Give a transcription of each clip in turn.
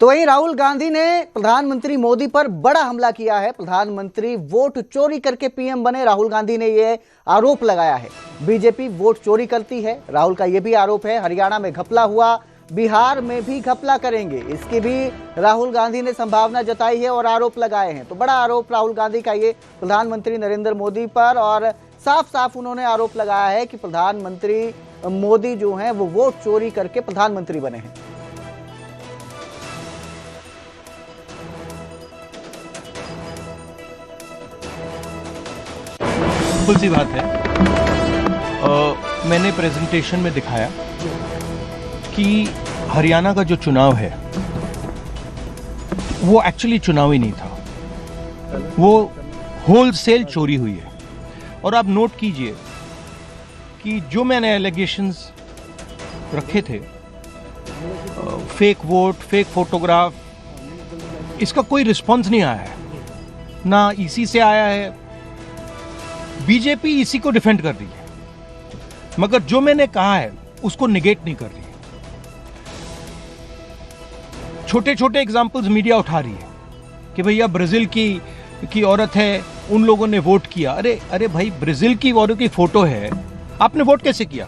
तो वहीं राहुल गांधी ने प्रधानमंत्री मोदी पर बड़ा हमला किया है। प्रधानमंत्री वोट चोरी करके पीएम बने, राहुल गांधी ने यह आरोप लगाया है। बीजेपी वोट चोरी करती है, राहुल का यह भी आरोप है। हरियाणा में घपला हुआ, बिहार में भी घपला करेंगे, इसकी भी राहुल गांधी ने संभावना जताई है और आरोप लगाए हैं। तो बड़ा आरोप राहुल गांधी का ये प्रधानमंत्री नरेंद्र मोदी पर, और साफ साफ उन्होंने आरोप लगाया है कि प्रधानमंत्री मोदी जो हैं वो वोट चोरी करके प्रधानमंत्री बने हैं। सिंपल सी बात है, मैंने प्रेजेंटेशन में दिखाया कि हरियाणा का जो चुनाव है वो एक्चुअली चुनाव ही नहीं था, वो होलसेल चोरी हुई है। और आप नोट कीजिए कि जो मैंने एलिगेशंस रखे थे, फेक वोट, फेक फोटोग्राफ, इसका कोई रिस्पॉन्स नहीं आया है, ना ईसी से आया है। बीजेपी इसी को डिफेंड कर रही है, मगर जो मैंने कहा है उसको निगेट नहीं कर रही है। छोटे छोटे एग्जांपल्स मीडिया उठा रही है कि भैया ब्राजील की औरत है, उन लोगों ने वोट किया। अरे भाई, ब्राजील की औरत की फोटो है, आपने वोट कैसे किया?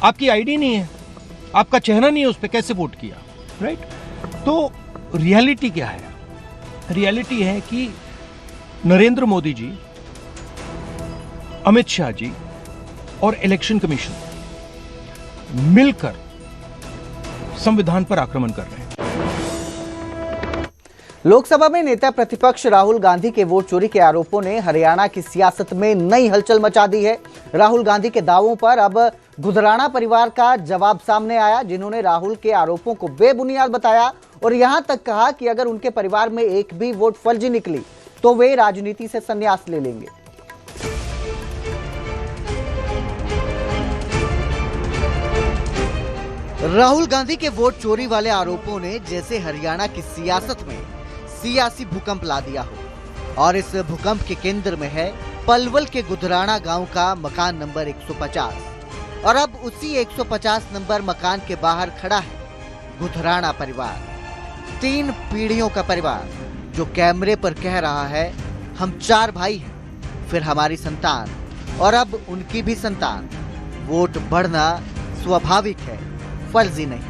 आपकी आईडी नहीं है, आपका चेहरा नहीं है उस पर, कैसे वोट किया? राइट? तो रियलिटी क्या है? रियलिटी है कि नरेंद्र मोदी जी, अमित शाह जी और इलेक्शन कमीशन मिलकर संविधान पर आक्रमण कर रहे हैं। लोकसभा में नेता प्रतिपक्ष राहुल गांधी के वोट चोरी के आरोपों ने हरियाणा की सियासत में नई हलचल मचा दी है। राहुल गांधी के दावों पर अब गुजराणा परिवार का जवाब सामने आया, जिन्होंने राहुल के आरोपों को बेबुनियाद बताया और यहां तक कहा कि अगर उनके परिवार में एक भी वोट फर्जी निकली तो वे राजनीति से संन्यास ले लेंगे। राहुल गांधी के वोट चोरी वाले आरोपों ने जैसे हरियाणा की सियासत में सियासी भूकंप ला दिया हो, और इस भूकंप के केंद्र में है पलवल के गुजराणा गांव का मकान नंबर 150। और अब उसी 150 नंबर मकान के बाहर खड़ा है गुजराणा परिवार, 3 पीढ़ियों का परिवार, जो कैमरे पर कह रहा है हम 4 भाई हैं, फिर हमारी संतान और अब उनकी भी संतान। वोट बढ़ना स्वाभाविक है, फर्जी नहीं।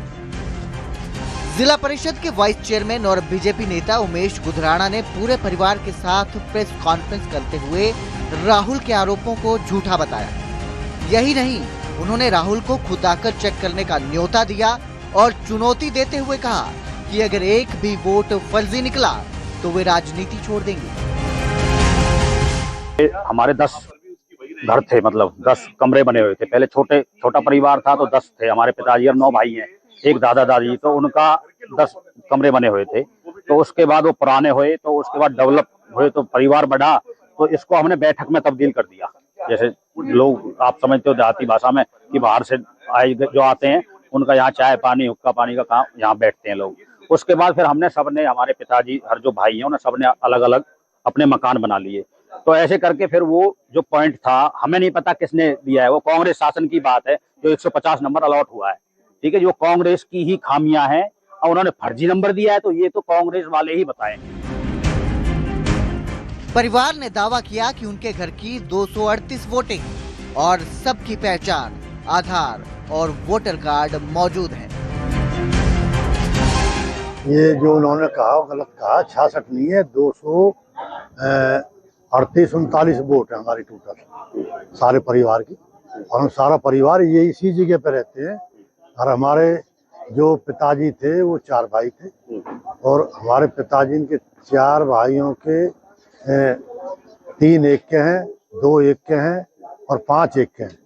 जिला परिषद के वाइस चेयरमैन और बीजेपी नेता उमेश गुजराणा ने पूरे परिवार के साथ प्रेस कॉन्फ्रेंस करते हुए राहुल के आरोपों को झूठा बताया। यही नहीं, उन्होंने राहुल को खुद आकर चेक करने का न्योता दिया और चुनौती देते हुए कहा कि अगर एक भी वोट फर्जी निकला तो वे राजनीति छोड़ देंगे। हमारे 10 घर थे, मतलब 10 कमरे बने हुए थे। पहले छोटा परिवार था तो 10 थे। हमारे पिताजी और 9 भाई हैं, एक दादा दादी, तो उनका 10 कमरे बने हुए थे। तो उसके बाद वो पुराने हुए, तो उसके बाद डेवलप हुए, तो परिवार बढ़ा, तो इसको हमने बैठक में तब्दील कर दिया। जैसे लोग आप समझते हो देहाती भाषा में कि बाहर से आए जो आते हैं, उनका यहाँ चाय पानी हुक्का पानी का काम, यहाँ बैठते हैं लोग। उसके बाद फिर हमने सबने, हमारे पिताजी हर जो भाई हैं, उन्हें सबने अलग अलग अपने मकान बना लिए। तो ऐसे करके फिर वो जो पॉइंट था, हमें नहीं पता किसने दिया है, वो कांग्रेस शासन की बात है, जो 150 नंबर अलॉट हुआ है। ठीक है, जो कांग्रेस की ही खामियां हैं और उन्होंने फर्जी नंबर दिया है, तो ये तो कांग्रेस वाले ही बताएंगे। परिवार ने दावा किया कि उनके घर की 238 वोटिंग और सबकी पहचान, आधार और वोटर कार्ड मौजूद है। ये जो उन्होंने कहा गलत कहा, 66 नहीं है, 238-39 वोट है हमारी टोटल सारे परिवार की। और हम सारा परिवार ये इसी जगह पे रहते हैं। और हमारे जो पिताजी थे वो 4 भाई थे, और हमारे पिताजी के 4 भाइयों के 3 एक के हैं, 2 एक के हैं और 5 एक के हैं,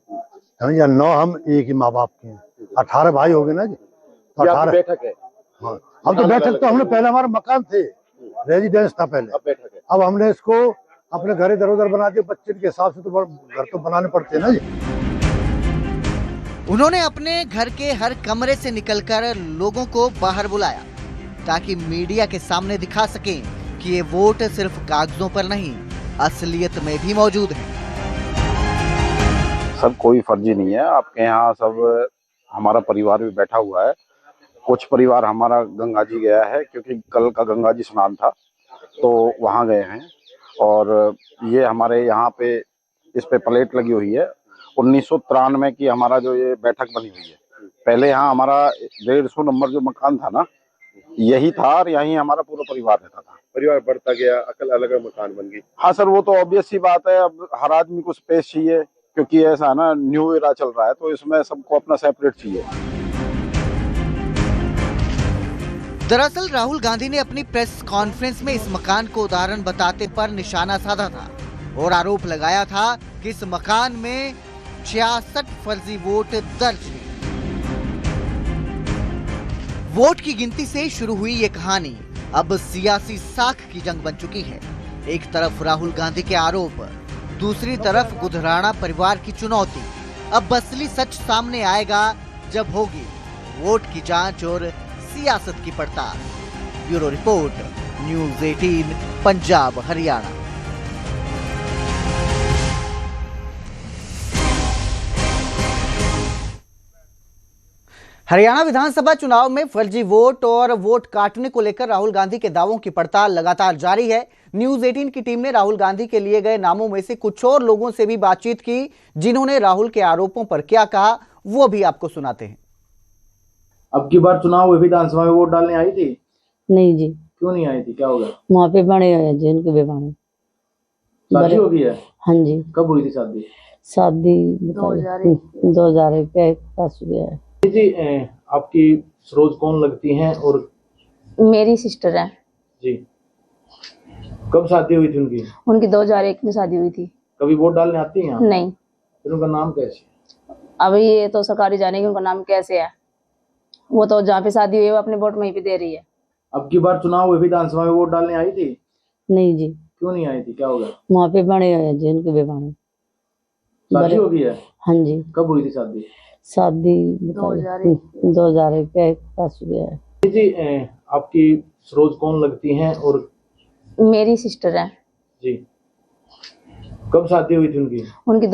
या 9 हम एक ही माँ बाप के हैं। 18 भाई हो गए ना जी। तो 18 बैठक है। हाँ, अब तो बैठक तो हमने पहले हमारे मकान थे, रेजिडेंस था पहले, अब हमने इसको अपने घर इधर उधर बना दिए। बच्चे के हिसाब से तो घर तो बनाने पड़ते हैं ना जी। उन्होंने अपने घर के हर कमरे से निकलकर लोगों को बाहर बुलाया ताकि मीडिया के सामने दिखा सकें कि ये वोट सिर्फ कागजों पर नहीं, असलियत में भी मौजूद है। सब कोई फर्जी नहीं है। आपके यहाँ सब हमारा परिवार भी बैठा हुआ है कुछ परिवार हमारा गंगा जी गया है, क्योंकि कल का गंगा जी स्नान था तो वहाँ गए हैं। और ये हमारे यहाँ पे इस पे प्लेट लगी हुई है 1993 की, हमारा जो ये बैठक बनी हुई है। पहले यहाँ हमारा 150 नंबर जो मकान था ना, यही था और यहीं हमारा पूरा परिवार रहता था। परिवार बढ़ता गया, अकल अलग अलग मकान बन गई। हाँ सर, वो तो ऑब्वियस सी बात है। अब हर आदमी को स्पेस चाहिए, क्योंकि ऐसा है ना, न्यू एरा चल रहा है तो इसमें सबको अपना सेपरेट चाहिए। दरअसल राहुल गांधी ने अपनी प्रेस कॉन्फ्रेंस में इस मकान को उदाहरण बताते पर निशाना साधा था और आरोप लगाया था कि इस मकान में 66 फर्जी वोट दर्ज हैं। वोट की गिनती से शुरू हुई ये कहानी अब सियासी साख की जंग बन चुकी है। एक तरफ राहुल गांधी के आरोप, दूसरी तरफ गुजराणा परिवार की चुनौती। अब असली सच सामने आएगा जब होगी वोट की जांच और सियासत की पड़ताल। Bureau report, news 18 Punjab Haryana. Haryana विधानसभा चुनाव में फर्जी वोट और वोट काटने को लेकर राहुल गांधी के दावों की पड़ताल लगातार जारी है। न्यूज़ 18 की टीम ने राहुल गांधी के लिए गए नामों में से कुछ और लोगों से भी बातचीत की, जिन्होंने राहुल के आरोपों पर क्या कहा वो भी आपको सुनाते हैं। अब की बार चुनाव हुए, विधानसभा में वोट डालने आई थी? नहीं जी। क्यों नहीं आई थी, क्या हो गया? वहाँ पे बने हुए हैं जिनके भी बने। शादी हो गई है? हाँ जी। कब हुई थी शादी? शादी 2001 के पास हुई है जी। आपकी सरोज कौन लगती हैं? और मेरी सिस्टर है जी। कब शादी हुई थी उनकी? उनकी 2001 में शादी हुई थी। कभी वोट डालने आती हैं यहाँ? नहीं। फिर उनका नाम कैसे? अभी ये तो सरकारी जाने की उनका नाम कैसे है, वो तो जहाँ पे शादी हुई है वो अपने वोट वहीं पे दे रही है। अब की बार चुनाव हुए, विधानसभा में वोट डालने आई थी? नहीं जी। क्यों नहीं आई थी, क्या हो गया? वहाँ पे बने हुए हैं जिनके भी बने। शादी हो गई है? हाँ जी। कब हुई थी शादी? शादी 2001 के पास हुई है जी। आपकी सरोज कौन लगती हैं? और मेरी सिस्टर है जी। कब शादी हुई थी उनकी? उनकी